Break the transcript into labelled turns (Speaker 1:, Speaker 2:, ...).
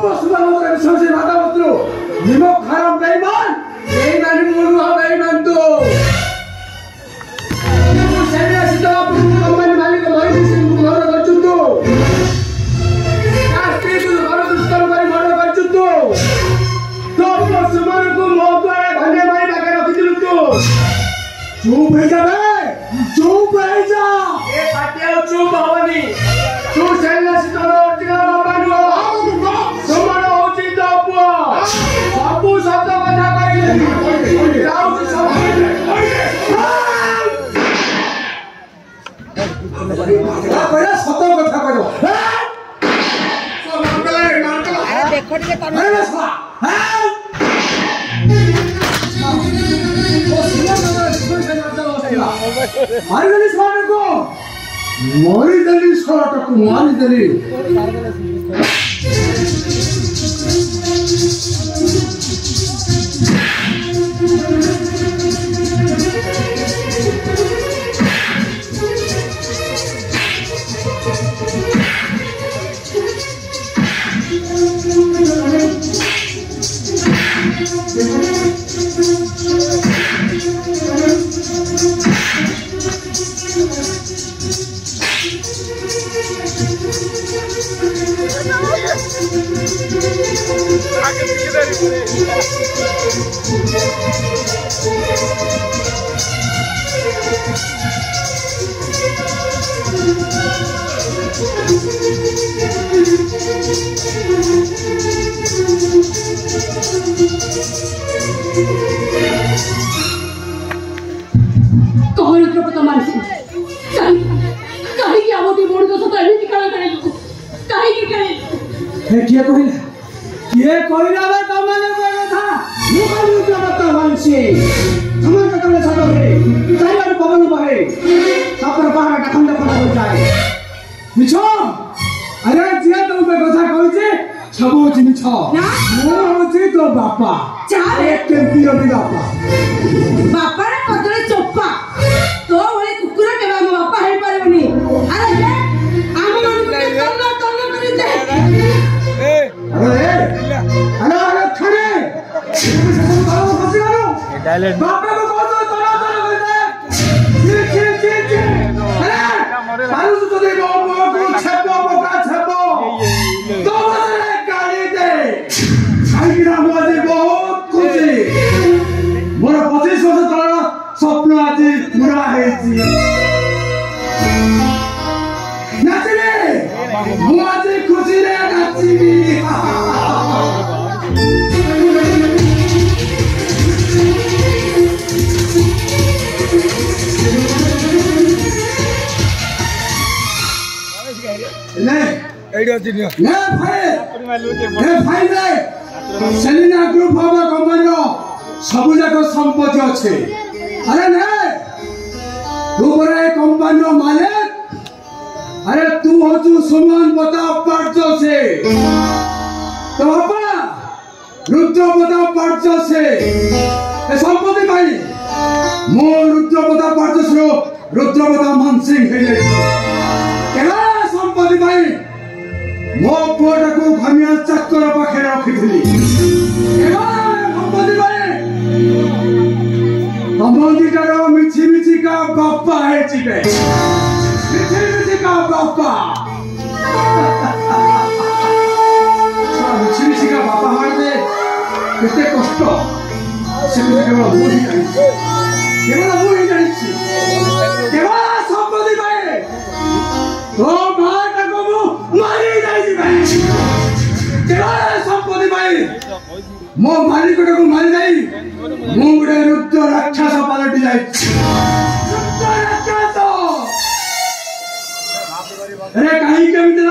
Speaker 1: वसुधा विश्वासी माता पुत्र निमक खराब बेईमान बेईमान मुर्गा बेईमान तो सन्यासी तो कंपनी मालिक मोहित सिंह को घर कर चुतो राष्ट्रीय को घर दुष्कर्म कर मर्डर कर चुतो तो सुमन को मौका है भले भाई लगे रख दिलु तो चुप हो जा बे चुप हो जा ए पाटिया चुप होवनी तू सन्यासी तो ओरिजिनल कंपनी हो सुमन होची तो पुआ बाबू शब्द कथा कहिले राउत सब कहला सत कथा करो देखो टिके तने मारी दली सारा को मारी दली किए कहला बे तमने कथा मु कहलु तो बता मानसी हमर कतले छाड़ रे चारियार पवन बहे सापर पहाड़ खंड खंड हो जाए मिछो अरे जिया तो बे कथा कहै छे छबो छि मिछो मो होछि तो बापा चार एक केमती रो बापा बापा रे कतले चोपा तो ओले कुकुर के मो बापा हे परबनी अरे जे आम मन के तन्ना तन्ना करि दे हेलो खड़े बापा को कौन सा तना तना करते जी अरे मारू तो दे को छपो का छपो तो बस गाड़ी दे आइरा मुझे बहुत खुशी मोर 25 वर्ष तळर स्वप्न आज पूरा हेछि नाचले मु आज खुशी रे नाचिबी सेलिना ग्रुप ऑफ कंपनी सब जाक संपत्ति अच्छे अरे नहीं तू बड़ा कंपनी मालिक अरे तू हो सुमन प्रताप पार्च से तो बापा रुद्र प्रताप पार्च से संपत्ति भाई मो रुद्र प्रताप पार्च से रुद्र प्रताप मान सिंह संपत्ति भाई मो पुआ को घमिया चक्कर पाखे रखी संबंधिकार मिछि मिछि का बापा है चिपे मिछि मिछि का बापा मिछि मिछि का बापा हमारे कितने कष्ट से केवल मुझे केवल मुझे जानी केवल संपत्ति भाई तो मार को मारी जाई भाई केवल संपत्ति भाई मो मालिक को मारी जाई मु गुडे रुद्र राक्षस पलटि जाई रुद्र राक्षस अरे कहीं के मित्र